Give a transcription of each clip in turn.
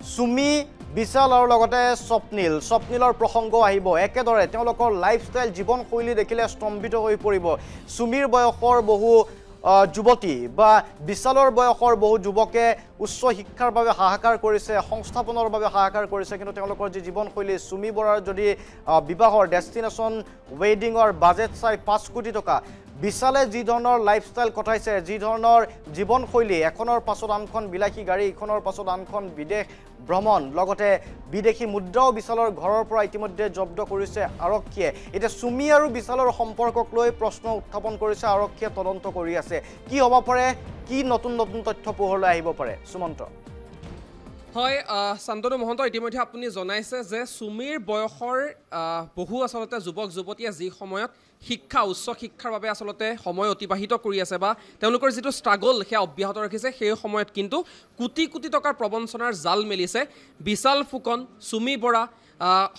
সুমি বিশাল আৰু লগতে স্বপ্নিলৰ প্ৰসংগ আহিব একেদৰে তেওঁলোকৰ লাইফষ্টাইল জীৱনশৈলী দেখিলে স্তম্ভিত হৈ পৰিব সুমিৰ বয়সৰ বহু যুৱতী বা বিশালৰ বয়সৰ বহু যুৱকে উচ্চ শিক্ষাৰ বাবে হাহাকাৰ কৰিছে সংস্থাপনৰ বাবে হাহাকাৰ কৰিছে কিন্তু তেওঁলোকৰ যি জীৱনশৈলী সুমি বৰাৰ যদি বিবাহৰ ডেষ্টিনেশ্যন ৱেডিঙৰ বাজেট চাই 5 কোটি টকা বিশালে যি ধৰণৰ লাইফষ্টাইল কটাইছে যি ধৰণৰ জীৱনশৈলী এখনৰ পাছত আনখন বিলাসী গাড়ী ইখনৰ পাছত আনখন বিদেশ ভ্ৰমণ লগতে বিদেশী মুদ্ৰাও বিশালৰ ঘৰৰ পৰা ইতিমধ্যে জব্দ কৰিছে আৰক্ষীয়ে এতিয়া সুমি আৰু বিশালৰ সম্পৰ্কক লৈ প্ৰশ্ন উত্থাপন কৰিছে আৰক্ষীয়ে তদন্ত কৰি আছে কি হ'ব পাৰে কি নতুন তথ্য পোহৰলৈ আহিব পাৰে সুমন্ত হয় শান্তনু মহন্ত ইতিমধ্যে আপুনি জনাইছে যে সুমিৰ বয়সৰ বহু আসলতে যুৱক যুৱতীয়ে যি সময়ত শিক্ষা উচ্চ শিক্ষাৰ বাবে আসলতে সময় অতিবাহিত কৰি আছে বা তেওঁলোকৰ যিটো ষ্ট্ৰাগল সেয়া অব্যাহত ৰাখিছে সেই সময়ত কিন্তু কোটি কোটি টকাৰ প্ৰবঞ্চনাৰ জাল মেলিছে বিশাল ফুকন সুমি বৰা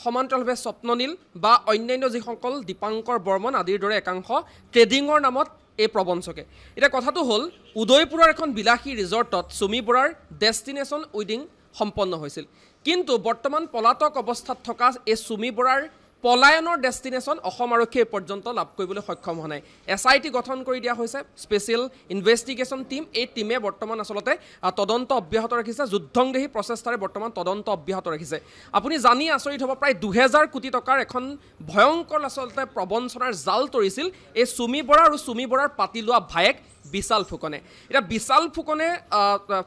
সমান্তৰালভাৱে স্বপ্ননীল বা অন্যান্য যিসকল দীপাংকৰ বৰ্মন আদিৰ দৰে একাংশ ট্ৰেডিঙৰ নামত এই প্ৰবঞ্চকে এতিয়া কথাটো হ'ল উদয়পুৰৰ এখন বিলাসী ৰিজৰ্টত সুমি বৰাৰ ডেষ্টিনেশ্যন ৱেডিং সম্পন্ন হৈছিল কিন্তু বৰ্তমান পলাতক অৱস্থাত থকা এই সুমি বৰাৰ পলায়নৰ ডেষ্টিনেশ্যন অসম আৰক্ষীয়ে পৰ্যন্ত লাভ কৰিবলৈ সক্ষম হোৱা নাই SIT গঠন কৰি দিয়া হৈছে স্পেচিয়েল ইনভেষ্টিগেশ্যন টীম এই টীমে বৰ্তমান আসলতে তদন্ত অব্যাহত ৰাখিছে যুদ্ধংদেহী প্ৰচেষ্টাৰে বৰ্তমান তদন্ত অব্যাহত ৰাখিছে আপুনি জানি আচৰিত হ'ব প্ৰায় 2000 কোটি টকাৰ এখন ভয়ংকৰ আসলতে প্ৰবঞ্চনাৰ জাল তৰিছিল এই সুমি বৰা আৰু সুমি বৰাৰ পাতি লোৱা ভায়েক বিশাল ফুকনে এটা বিশাল ফুকনে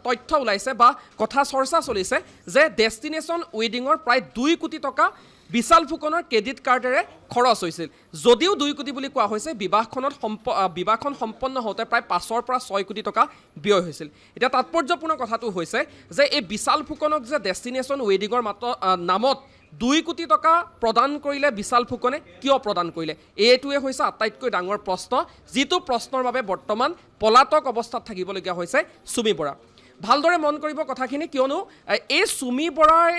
তথ্য ওলাইছে বা কথা চৰ্চা চলিছে যে ডেষ্টিনেশ্যন ৱেডিঙৰ প্ৰায় 2 কোটি টকা বিশাল ফুকনৰ ক্ৰেডিট কাৰ্ডেৰে খৰচ হৈছিল যদিও 2 কোটি বুলি কোৱা হৈছে বিবাহখন সম্পন্ন হওঁতে প্ৰায় 5 পৰা 6 কোটি টকা ব্যয় হৈছিল এতিয়া তাৎপৰ্যপূৰ্ণ কথাটো হৈছে যে এই বিশাল ফুকনক যে ডেষ্টিনেশ্যন ৱেডিঙৰ নামত 2 কোটি টকা প্ৰদান কৰিলে বিশাল ফুকনে কিয় প্ৰদান কৰিলে এইটোৱে হৈছে আটাইতকৈ ডাঙৰ প্ৰশ্ন যিটো প্ৰশ্নৰ বাবে বৰ্তমান পলাতক অৱস্থাত থাকিবলগীয়া হৈছে সুমি বৰা ভালদৰে মন কৰিব কথাখিনি কিয়নো এই সুমি বৰাৰ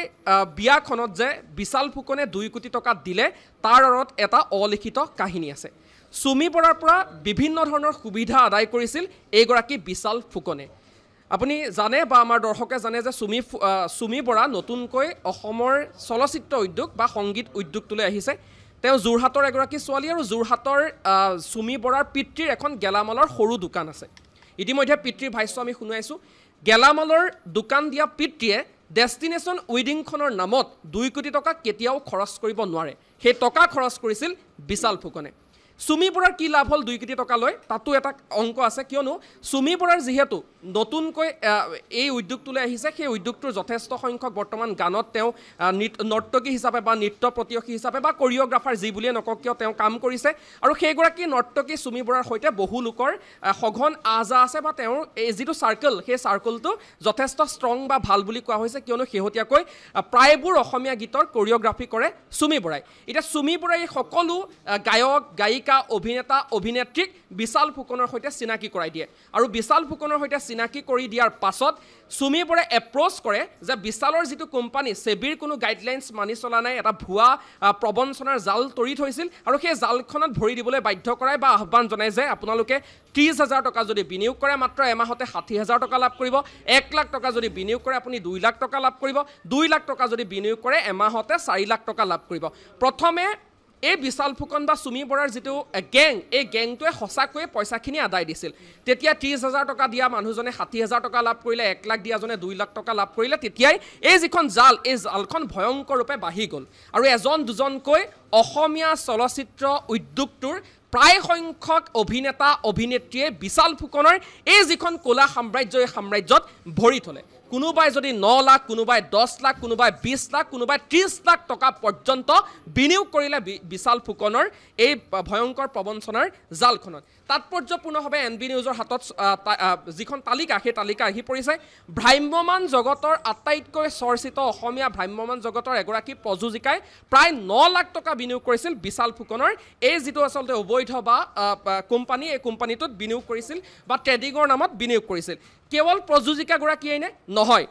বিয়াখনত যে বিশাল ফুকনে 2 কোটি টকা দিলে তাৰ আঁৰত এটা অলিখিত কাহিনী আছে সুমি বৰাৰ পৰা বিভিন্ন ধৰণৰ সুবিধা আদায় কৰিছিল এইগৰাকী বিশাল ফুকনে আপুনি জানে বা আমাৰ দৰ্শকে জানে যে সুমি বৰা নতুনকৈ অসমৰ চলচ্চিত্ৰ উদ্যোগ বা সংগীত উদ্যোগটোলৈ আহিছে তেওঁ যোৰহাটৰ এগৰাকী ছোৱালী আৰু যোৰহাটৰ সুমি বৰাৰ পিতৃৰ এখন গেলামালৰ সৰু দোকান আছে ইতিমধ্যে পিতৃৰ ভাষ্য আমি শুনাইছোঁ গেলামালৰ দোকান দিয়া পিতৃয়ে ডেষ্টিনেশ্যন ৱেডিংখনৰ নামত 2 কোটি টকা কেতিয়াও খৰচ কৰিব নোৱাৰে সেই টকা খৰচ কৰিছিল বিশাল ফুকনে সুমি বৰাৰ কি লাভ হ'ল 2 কোটি টকা লৈ তাতো এটা অংক আছে কিয়নো সুমি বৰাৰ যিহেতু নতুনকৈ এই উদ্যোগটোলৈ আহিছে সেই উদ্যোগটোৰ যথেষ্ট সংখ্যক বৰ্তমান গানত তেওঁ নৰ্তকী হিচাপে বা নৃত্য প্ৰতিয়সী হিচাপে বা কৰিঅ'গ্ৰাফাৰ যি বুলিয়ে নকওক কিয় তেওঁ কাম কৰিছে আৰু সেইগৰাকী নৰ্তকী সুমি বৰাৰ সৈতে বহু লোকৰ সঘন আহযা আছে বা তেওঁৰ এই যিটো চাৰ্কল সেই চাৰ্কলটো যথেষ্ট ষ্ট্ৰং বা ভাল বুলি কোৱা হৈছে কিয়নো শেহতীয়াকৈ প্ৰায়বোৰ অসমীয়া গীতৰ কৰিঅ'গ্ৰাফি কৰে সুমি বৰাই এতিয়া সুমি বৰাই সকলো গায়ক গায়িকা অভিনেতা অভিনেত্ৰীক বিশাল ফুকনৰ সৈতে চিনাকি কৰাই দিয়ে আৰু বিশাল ফুকনৰ সৈতে চিনাকি কৰি দিয়াৰ পাছত সুমি বৰাই এপ্ৰ'চ কৰে যে বিশালৰ যিটো কোম্পানী সেবিৰ কোনো গাইডলাইন্স মানি চলা নাই এটা ভুৱা প্ৰবঞ্চনাৰ জাল তৰি থৈছিল আৰু সেই জালখনত ভৰি দিবলৈ বাধ্য কৰায় বা আহ্বান জনায় যে আপোনালোকে 30,000 টকা যদি বিনিয়োগ কৰে মাত্ৰ এমাহতে 60,000 টকা লাভ কৰিব 1 লাখ টকা যদি বিনিয়োগ কৰে আপুনি 2 লাখ টকা লাভ কৰিব 2 লাখ টকা যদি বিনিয়োগ কৰে এমাহতে 4 লাখ টকা লাভ কৰিব প্ৰথমে এই বিশাল ফুকন বা সুমি বৰাৰ যিটো গেং এই গেংটোৱে সঁচাকৈয়ে পইচাখিনি আদায় দিছিল তেতিয়া 30,000 টকা দিয়া মানুহজনে 60,000 টকা লাভ কৰিলে 1 লাখ দিয়াজনে 2 লাখ টকা লাভ কৰিলে তেতিয়াই এই যিখন জাল এই জালখন ভয়ংকৰ ৰূপে বাঢ়ি গ'ল আৰু এজন দুজনকৈ অসমীয়া চলচ্চিত্ৰ উদ্যোগটোৰ প্ৰায় সংখ্যক অভিনেতা অভিনেত্ৰীয়ে বিশাল ফুকনৰ এই যিখন ক'লা সাম্ৰাজ্য এই সাম্ৰাজ্যত ভৰি থলে কোনোবাই যদি 9 লাখ কোনোবাই 10 লাখ কোনোবাই 20 লাখ কোনোবাই 30 লাখ টকা পৰ্যন্ত বিনিয়োগ কৰিলে বিশাল ফুকনৰ এই ভয়ংকৰ প্ৰবঞ্চনাৰ জালখনত তাৎপৰ্যপূৰ্ণভাৱে NB নিউজৰ হাতত যিখন তালিকা সেই তালিকা আহি পৰিছে ভ্ৰাম্যমান জগতৰ আটাইতকৈ চৰ্চিত অসমীয়া ভ্ৰাম্যমান জগতৰ এগৰাকী প্ৰযোজিকাই প্ৰায় 9 লাখ টকা বিনিয়োগ কৰিছিল বিশাল ফুকনৰ এই যিটো আচলতে অবৈধ বা কোম্পানী এই কোম্পানীটোত বিনিয়োগ কৰিছিল বা ট্ৰেডিঙৰ নামত বিনিয়োগ কৰিছিল কেৱল প্ৰযোজিকাগৰাকীয়ে নে নহয়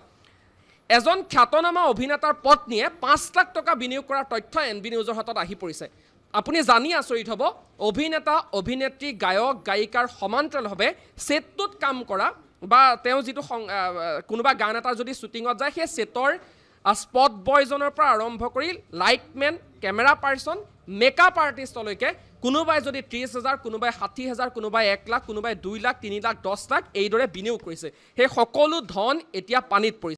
এজন খ্যাতনামা অভিনেতাৰ পত্নীয়ে 5 লাখ টকা বিনিয়োগ কৰাৰ তথ্য NB নিউজৰ হাতত আহি পৰিছে আপুনি জানি আচৰিত হ'ব অভিনেতা অভিনেত্ৰী গায়ক গায়িকাৰ সমান্তৰালভাৱে সেটটোত কাম কৰা বা তেওঁ যিটো কোনোবা গান এটাৰ যদি শ্বুটিঙত যায় সেই ছেটৰ স্পট বয়জনৰ পৰা আৰম্ভ কৰি লাইটমেন কেমেৰা পাৰ্চন মেকআপ আৰ্টিষ্টলৈকে কোনোবাই যদি 30,000 কোনোবাই 60,000 কোনোবাই 1 লাখ কোনোবাই 2 লাখ 3 লাখ 10 লাখ এইদৰে বিনিয়োগ কৰিছে সেই সকলো ধন এতিয়া পানীত পৰিছে